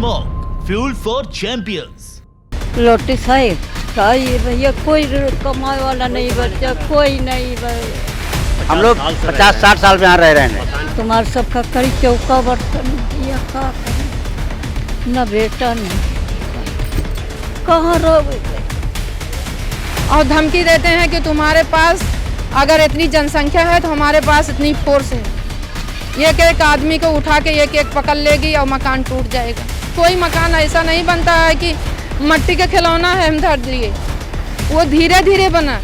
Anmol fuel for champions. लोटी साहिब का ये भैया कोई कमाए वाला नहीं बच्चा, कोई नहीं भाई। हम लोग 50-60 साल में यहाँ रह रहे हैं। तुम्हारे सबका करी चौका बर्तन दिया का न बेटा नहीं कहाँ रहोगे। और धमकी देते हैं कि तुम्हारे पास अगर इतनी जनसंख्या है तो हमारे पास इतनी फोर्स है, एक एक आदमी को उठा के एक एक पकड़ लेगी और मकान टूट जाएगा। कोई मकान ऐसा नहीं बनता है कि मट्टी का खिलौना है हम धर दिए, वो धीरे धीरे बना।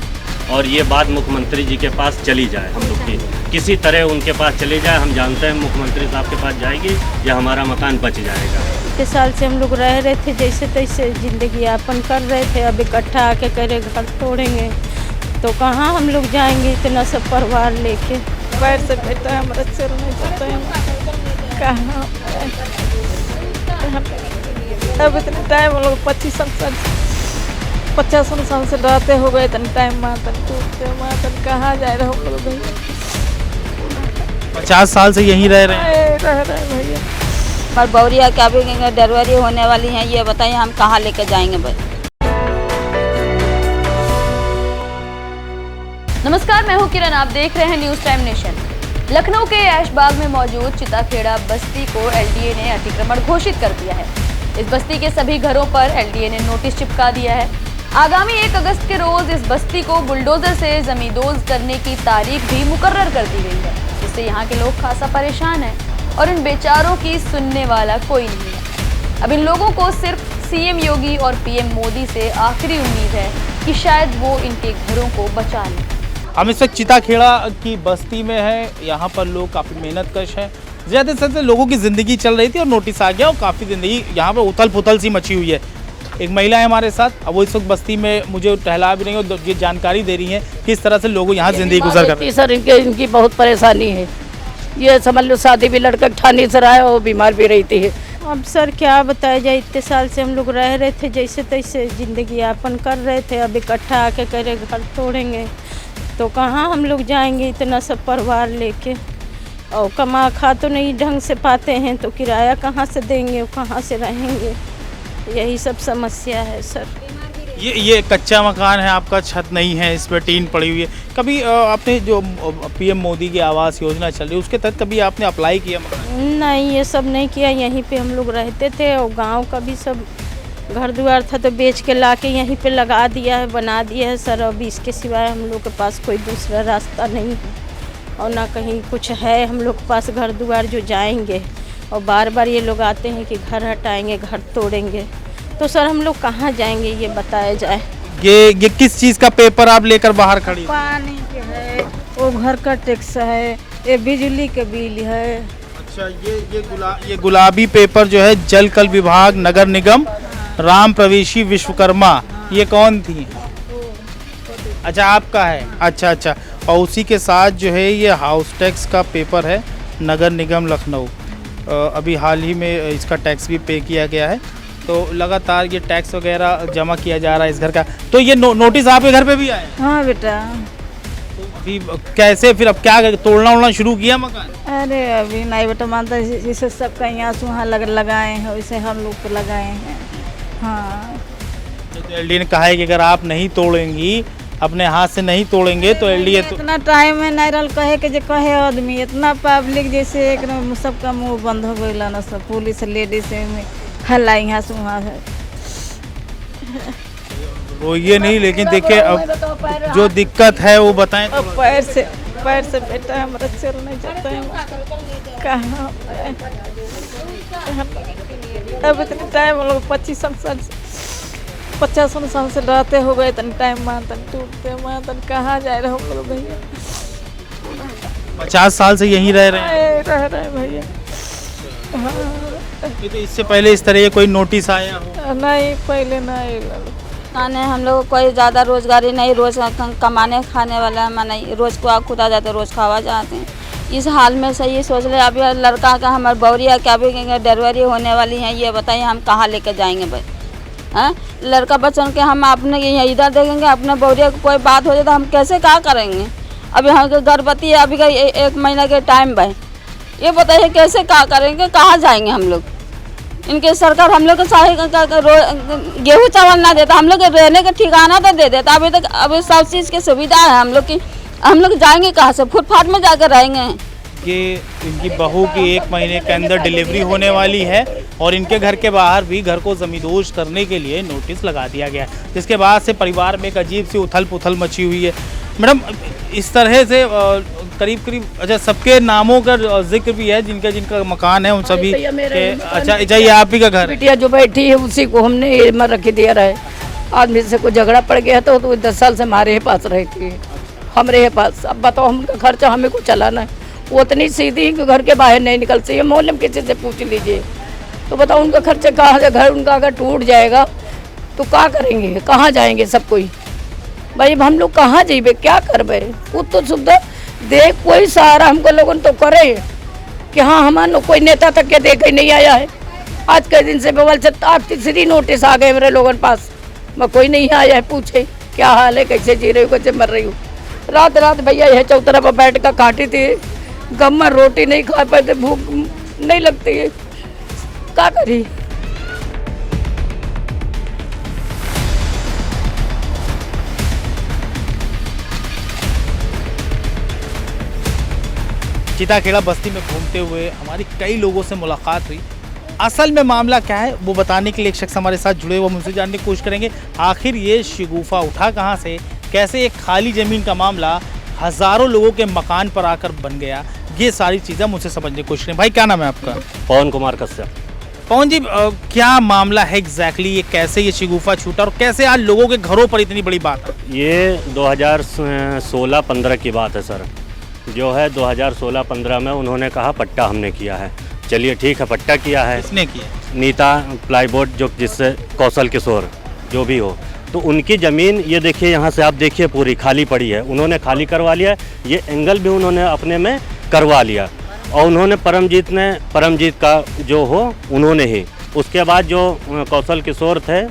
और ये बात मुख्यमंत्री जी के पास चली जाए, हम लोग की किसी तरह उनके पास चली जाए। हम जानते हैं मुख्यमंत्री साहब के पास जाएगी या हमारा मकान बच जाएगा। इतने साल से हम लोग रह रहे थे जैसे तैसे जिंदगी यापन कर रहे थे, अब इकट्ठा आके करे घर तोड़ेंगे तो कहाँ हम लोग जाएंगे इतना सब परिवार लेके। पैर से बेटा हमारा चल नहीं जाता है, कहाँ अब इतने टाइम हम लोग 25 साल 50 साल से रहते हो गए, इतने टाइम मातन टूटते मातन कहाँ जा रहे हो लोग भैया। 50 साल से यहीं रह रहे हैं। रह रहे भैया। पर बौरिया क्या भी डिलीवरी होने वाली हैं, ये बताइए हम कहाँ लेके जाएंगे भाई। नमस्कार, मैं हूं किरण, आप देख रहे हैं न्यूज टाइम नेशन। लखनऊ के ऐशबाग में मौजूद चिताखेड़ा बस्ती को एलडीए ने अतिक्रमण घोषित कर दिया है। इस बस्ती के सभी घरों पर एलडीए ने नोटिस चिपका दिया है। आगामी 1 अगस्त के रोज इस बस्ती को बुलडोजर से जमींदोज करने की तारीख भी मुकर्रर कर दी गई है, जिससे यहाँ के लोग खासा परेशान हैं और इन बेचारों की सुनने वाला कोई नहीं है। अब इन लोगों को सिर्फ सीएम योगी और पीएम मोदी से आखिरी उम्मीद है कि शायद वो इनके घरों को बचा लें। हम इस वक्त चिताखेड़ा की बस्ती में हैं। यहाँ पर लोग काफ़ी मेहनत कश हैं। ज़्यादा से ज़्यादा लोगों की ज़िंदगी चल रही थी और नोटिस आ गया और काफ़ी ज़िंदगी यहाँ पर उथल पुथल सी मची हुई है। एक महिला है हमारे साथ, अब वो इस वक्त बस्ती में मुझे टहला भी नहीं और ये जानकारी दे रही हैं किस तरह से लोग यहाँ ज़िंदगी गुजर कर रहे हैं। सर इनकी बहुत परेशानी है, ये समझ लो शादी भी लड़का ठानी से रहा है और बीमार भी रहती है। अब सर क्या बताया जाए, इतने साल से हम लोग रह रहे थे जैसे तैसे जिंदगी यापन कर रहे थे, अब इकट्ठा आके करे घर तोड़ेंगे तो कहाँ हम लोग जाएंगे इतना सब परिवार लेके। और कमा खा तो नहीं ढंग से पाते हैं तो किराया कहाँ से देंगे, कहाँ से रहेंगे, यही सब समस्या है सर। ये कच्चा मकान है आपका, छत नहीं है, इस पर टीन पड़ी हुई है। कभी आपने जो पीएम मोदी की आवास योजना चल रही है उसके तहत कभी आपने अप्लाई किया मकान? नहीं, ये सब नहीं किया। यहीं पे हम लोग रहते थे और गांव का भी सब घर द्वार था तो बेच के लाके यहीं पे लगा दिया है, बना दिया है सर। अब इसके सिवाय हम लोग के पास कोई दूसरा रास्ता नहीं है और ना कहीं कुछ है हम लोग के पास घर द्वार जो जाएंगे। और बार बार ये लोग आते हैं कि घर हटाएंगे, घर तोड़ेंगे, तो सर हम लोग कहाँ जाएंगे ये बताया जाए। ये किस चीज़ का पेपर आप लेकर बाहर खड़ी? पानी के है, वो घर का टैक्स है, ये बिजली के बिल है। अच्छा, ये गुलाबी पेपर जो है जल कल विभाग, नगर निगम, राम प्रवेशी, विश्वकर्मा, ये कौन थी? अच्छा आपका है। अच्छा। और उसी के साथ जो है ये हाउस टैक्स का पेपर है, नगर निगम लखनऊ। अभी हाल ही में इसका टैक्स भी पे किया गया है, तो लगातार ये टैक्स वगैरह जमा किया जा रहा है इस घर का। तो ये नोटिस आपके घर पे भी आया? हाँ बेटा। तो अभी कैसे फिर अब क्या तोड़ना उड़ना शुरू किया मकान? अरे अभी नहीं बेटा मानता, जैसे सबका यहाँ सुहा लगाए हैं वैसे हम लोग तो लगाए हैं। हाँ, तो एलडीए ने कहा है कि अगर आप नहीं तोड़ेंगी, अपने हाथ से नहीं तोड़ेंगे तो एलडीए तो इतना टाइम में नहीं रल कहे के जो कहे आदमी, इतना पब्लिक जैसे एक सबका मुंह बंद हो गई ना, सब पुलिस लेडीज में हल्ला यहाँ से वहाँ है। वो ये नहीं, लेकिन देखिए अब जो दिक्कत है वो बताएं। अब पैर से बेटा हमारा चल नहीं जाता है, कहाँ अब इतने टाइम हम लोग 25 साल 50 साल से रहते हो गए, इतने टाइम मातन टूटते मातन कहाँ जा रहे हो लोग भैया। 50 साल से यहीं रह रहे हैं। रह रहे भैया। हाँ। तो इससे पहले इस तरह कोई नोटिस आया हो? नहीं, पहले नहीं। खाने हम लोग को कोई ज़्यादा रोजगारी नहीं, रोज कमाने खाने वाला हम नहीं, रोज को खुद आ जाते रोज खावा जाते हैं। इस हाल में से ये सोच ले अभी लड़का का हमारे बौरिया क्या भी डिलीवरी होने वाली हैं, ये बताइए हम कहाँ लेके जाएंगे भाई। हाँ, लड़का बच्चों के हम अपने इधर देखेंगे, अपने बौरिया को कोई बात हो जाए तो हम कैसे क्या करेंगे। अभी हम गर्भवती है, अभी का 1 महीना के टाइम भाई, ये बताइए कैसे क्या करेंगे, कहाँ जाएंगे हम लोग। इनके सरकार हम लोग को गेहूँ चावल ना देता, हम लोग रहने का ठिकाना तो दे देता। अभी तक अभी सब चीज़ की सुविधा है हम लोग की, हम लोग जाएंगे कहाँ से? फुटपाथ में जाकर रहेंगे। कि इनकी बहू की 1 महीने के अंदर डिलीवरी होने वाली है और इनके घर के बाहर भी घर को जमींदोज करने के लिए नोटिस लगा दिया गया है, जिसके बाद से परिवार में एक अजीब सी उथल पुथल मची हुई है। मैडम, इस तरह से करीब करीब अच्छा सबके नामों का जिक्र भी है, जिनका जिनका मकान है उन सभी के। अच्छा ये आप ही का घर है? बिटिया जो बैठी है उसी को हमने ये मर रख दिया रहे। आदमी से कोई झगड़ा पड़ गया तो 10 साल से हमारे ही पास रहती है, हमारे पास। अब बताओ हम उनका खर्चा हमें को चलाना है, वो इतनी सीधी कि घर के बाहर नहीं निकलती है। मोहल्ले में किसी से पूछ लीजिए तो बताओ उनका खर्चा कहाँ से? घर उनका अगर टूट जाएगा तो क्या करेंगे, कहाँ जाएंगे सब कोई? भाई अब हम लोग कहाँ जाइए, क्या करबे? वो तो सुविधा दे कोई सहारा हमको लोगन तो करे कि हाँ हमारा कोई नेता तक के देख ही नहीं आया है। आज के दिन से बवाल से 3 नोटिस आ गए मेरे लोगन पास, मैं कोई नहीं आया है पूछे क्या हाल है, कैसे जी रही हो, कैसे मर रही हूँ। रात भैया यह चौतरा पर बैठ कर काटी थी, गम में रोटी नहीं खा पाते, भूख नहीं लगती है, क्या करी? चिताखेड़ा बस्ती में घूमते हुए हमारी कई लोगों से मुलाकात हुई। असल में मामला क्या है वो बताने के लिए एक शख्स हमारे साथ जुड़े हुए, मुझसे जानने की कोशिश करेंगे आखिर ये शगुफा उठा कहाँ से, कैसे एक खाली ज़मीन का मामला हज़ारों लोगों के मकान पर आकर बन गया। ये सारी चीज़ें मुझसे समझने की कोशिश करें। भाई क्या नाम है आपका? पवन कुमार कश्यप। पवन जी, क्या मामला है एग्जैक्टली, ये कैसे ये शगुफा छूटा और कैसे आज लोगों के घरों पर इतनी बड़ी बात है? ये 2016-15 की बात है सर। जो है 2016-15 में उन्होंने कहा पट्टा हमने किया है। चलिए ठीक है, पट्टा किया है। किसने किया? नीता प्लाईबोर्ड, जो जिससे कौशल किशोर जो भी हो, तो उनकी ज़मीन ये देखिए, यहाँ से आप देखिए पूरी खाली पड़ी है। उन्होंने खाली करवा लिया, ये एंगल भी उन्होंने अपने में करवा लिया। और उन्होंने परमजीत का जो हो उन्होंने ही, उसके बाद जो कौशल किशोर थे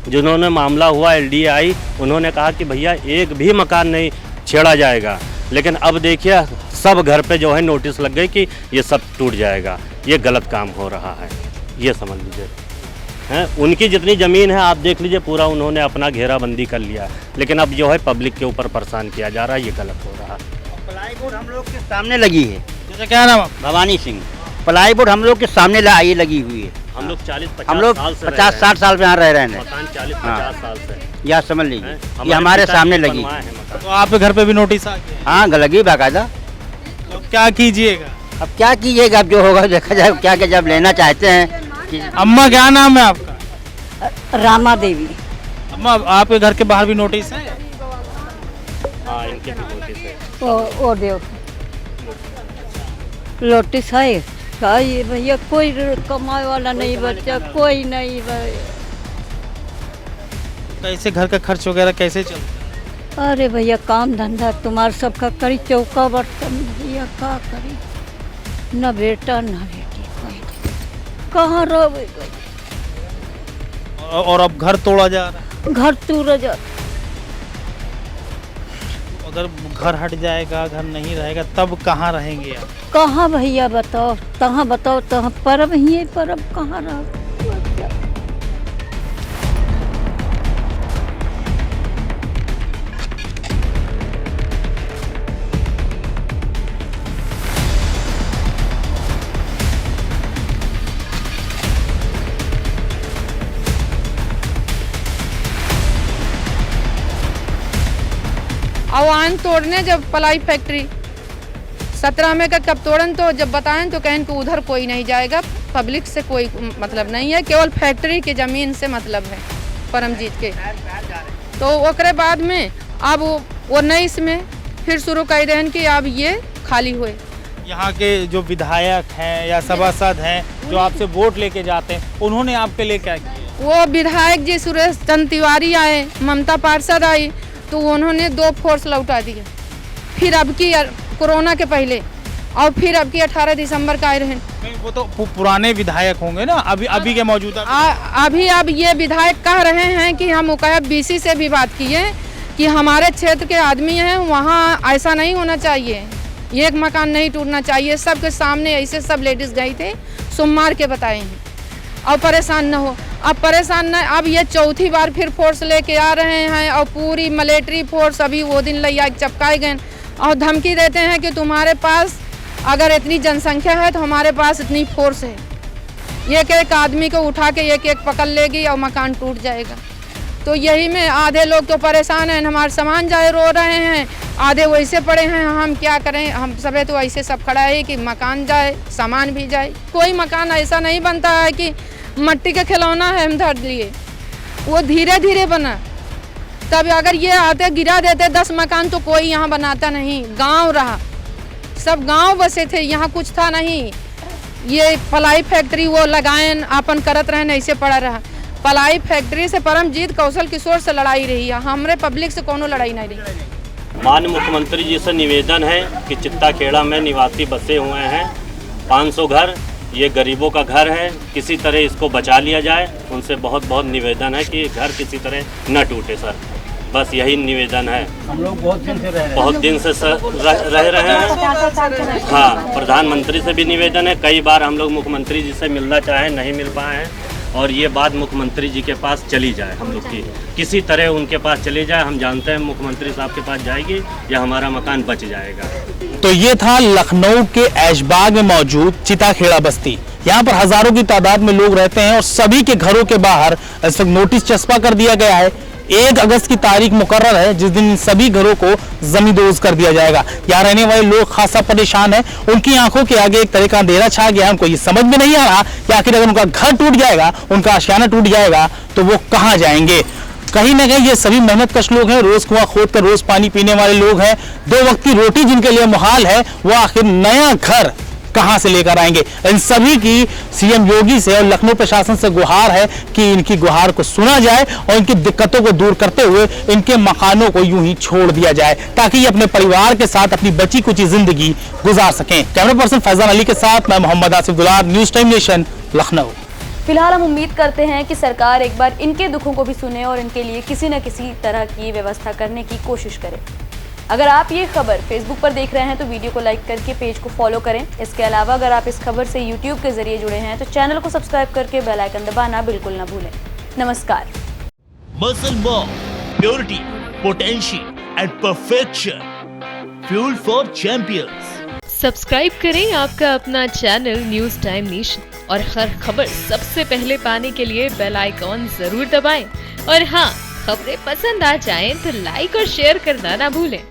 जिन्होंने मामला हुआ LDA, उन्होंने कहा कि भैया एक भी मकान नहीं छेड़ा जाएगा। लेकिन अब देखिए सब घर पे जो है नोटिस लग गई कि ये सब टूट जाएगा, ये गलत काम हो रहा है, ये समझ लीजिए। हैं उनकी जितनी ज़मीन है आप देख लीजिए, पूरा उन्होंने अपना घेराबंदी कर लिया, लेकिन अब जो है पब्लिक के ऊपर परेशान किया जा रहा है, ये गलत हो रहा है। प्लाईवुड हम लोग के सामने लगी है। जैसे क्या नाम है? भवानी सिंह। प्लाईवुड हम लोग के सामने ये लगी हुई है। हम लोग 50-60 साल से यहाँ रह रहे हैं। मकान 40-50 साल से, या समझ लीजिए ये हमारे सामने लगी। तो आपके घर पे भी नोटिस आ गया? हाँ लगी बाकायदा। तो क्या कीजिएगा? अब क्या कीजिएगा, अब जो होगा देखा जाए। क्या जब लेना चाहते हैं। अम्मा क्या नाम है आपका? रामा देवी। अम्मा आपके घर के बाहर भी नोटिस है? हाँ, इनके भी नोटिस है। ओ देव नोटिस है क्या? ये भैया कोई कमाए वाला नहीं बच्चा, कोई नहीं। कैसे घर का खर्च वगैरह कैसे चलता है? अरे भैया काम धंधा तुम्हारा सबका करी, चौका बर्तन भैया का करी, न बेटा न बेटी, कोई कहाँ रहे। और अब घर तोड़ा जा रहा है? घर तोड़ा जा, अगर घर हट जाएगा, घर नहीं रहेगा, तब कहाँ रहेंगे आप? कहाँ भैया बताओ, कहाँ बताओ, तहाँ परब ही है, परब कहाँ रह। अवान तोड़ने जब पलाई फैक्ट्री 17 में का कब तोड़न, तो जब बताएं तो कहें कि उधर कोई नहीं जाएगा, पब्लिक से कोई मतलब नहीं है, केवल फैक्ट्री की ज़मीन से मतलब है परमजीत के। तो ओकरे बाद में अब 19 में फिर शुरू कर रहे हैं कि अब ये खाली हुए। यहाँ के जो विधायक हैं या सभासद हैं जो आपसे वोट लेके जाते हैं, उन्होंने आपके लिए क्या किया? वो विधायक जी सुरेश चंद्र तिवारी आए, ममता पार्षद आई, तो उन्होंने 2 फोर्स लौटा दिए। फिर अब की कोरोना के पहले, और फिर अब की 18 दिसंबर का आए रहे। नहीं, वो तो पुराने विधायक होंगे ना, अभी के मौजूदा। अभी अब ये विधायक कह रहे हैं कि हम मुकायब BC से भी बात किए कि हमारे क्षेत्र के आदमी हैं, वहाँ ऐसा नहीं होना चाहिए, एक मकान नहीं टूटना चाहिए। सबके सामने ऐसे सब लेडीज़ गई थे, सोमवार के बताए हैं। और परेशान न हो। अब परेशान न, अब ये चौथी बार फिर फोर्स लेके आ रहे हैं और पूरी मिलिट्री फोर्स अभी वो दिन लैया चपकाए गए और धमकी देते हैं कि तुम्हारे पास अगर इतनी जनसंख्या है तो हमारे पास इतनी फोर्स है, एक एक आदमी को उठा के एक एक पकड़ लेगी और मकान टूट जाएगा। तो यही में आधे लोग तो परेशान हैं, हमारे सामान जाए रो रहे हैं, आधे वैसे पड़े हैं, हम क्या करें। हम सबे तो ऐसे सब खड़ा है कि मकान जाए सामान भी जाए। कोई मकान ऐसा नहीं बनता है कि मट्टी का खिलौना है हम धर लिए, वो धीरे धीरे बना। तब अगर ये आते गिरा देते 10 मकान तो कोई यहाँ बनाता नहीं। गांव रहा, सब गांव बसे थे, यहाँ कुछ था नहीं। ये पलाई फैक्ट्री वो लगाएं अपन करत रहें, ऐसे पड़ा रहा। पलाई फैक्ट्री से परमजीत कौशल किशोर से लड़ाई रही है, हमरे पब्लिक से कोनो लड़ाई नहीं रही। माननीय मुख्यमंत्री जी से निवेदन है कि चित्ताखेड़ा में निवासी बसे हुए हैं 500 घर, ये गरीबों का घर है, किसी तरह इसको बचा लिया जाए। उनसे बहुत बहुत निवेदन है कि घर किसी तरह न टूटे सर, बस यही निवेदन है। हम लोग बहुत दिन से रह रहे हैं। हाँ, प्रधानमंत्री से भी निवेदन है, कई बार हम लोग मुख्यमंत्री जी से मिलना चाहे नहीं मिल पाए हैं, और ये बात मुख्यमंत्री जी के पास चली जाए, हम लोग की किसी तरह उनके पास चली जाए। हम जानते हैं मुख्यमंत्री साहब के पास जाएगी या हमारा मकान बच जाएगा। तो ये था लखनऊ के ऐशबाग में मौजूद चिताखेड़ा बस्ती। यहाँ पर हजारों की तादाद में लोग रहते हैं और सभी के घरों के बाहर इस वक्त नोटिस चस्पा कर दिया गया है। 1 अगस्त की तारीख मुकर्रर है जिस दिन सभी घरों को जमींदोज कर दिया जाएगा। यहाँ रहने वाले लोग खासा परेशान हैं, उनकी आंखों के आगे एक तरह का अंधेरा छा गया है। उनको ये समझ में नहीं आ रहा कि आखिर अगर उनका घर टूट जाएगा, उनका आशियाना टूट जाएगा तो वो कहाँ जाएंगे। कहीं ना कहीं ये सभी मेहनत कश लोग हैं, रोज कुआं खोद कर रोज पानी पीने वाले लोग हैं। 2 वक्त की रोटी जिनके लिए मुहाल है, वो आखिर नया घर कहां से लेकर आएंगे। इन सभी की सीएम योगी से और लखनऊ प्रशासन से गुहार है कि इनकी गुहार को सुना जाए और इनकी दिक्कतों को दूर करते हुए इनके मकानों को यूं ही छोड़ दिया जाए ताकि ये अपने परिवार के साथ अपनी बची कुची जिंदगी गुजार सकें। कैमरा पर्सन फैजान अली के साथ मैं मोहम्मद आसिफ दुलार, न्यूज़ टाइम नेशन, लखनऊ। फिलहाल हम उम्मीद करते हैं कि सरकार एक बार इनके दुखों को भी सुने और इनके लिए किसी न किसी तरह की व्यवस्था करने की कोशिश करे। अगर आप ये खबर फेसबुक पर देख रहे हैं तो वीडियो को लाइक करके पेज को फॉलो करें। इसके अलावा अगर आप इस खबर से यूट्यूब के जरिए जुड़े हैं तो चैनल को सब्सक्राइब करके बेल आइकन दबाना बिल्कुल ना भूलें। नमस्कार। Muscle More, purity, potential and perfection. Fuel for champions. Subscribe करें आपका अपना चैनल न्यूज़ टाइम नेशन और हर खबर सबसे पहले पाने के लिए बेल आइकॉन जरूर दबाएं। और हाँ, खबरें पसंद आ जाएं तो लाइक और शेयर करना ना भूलें।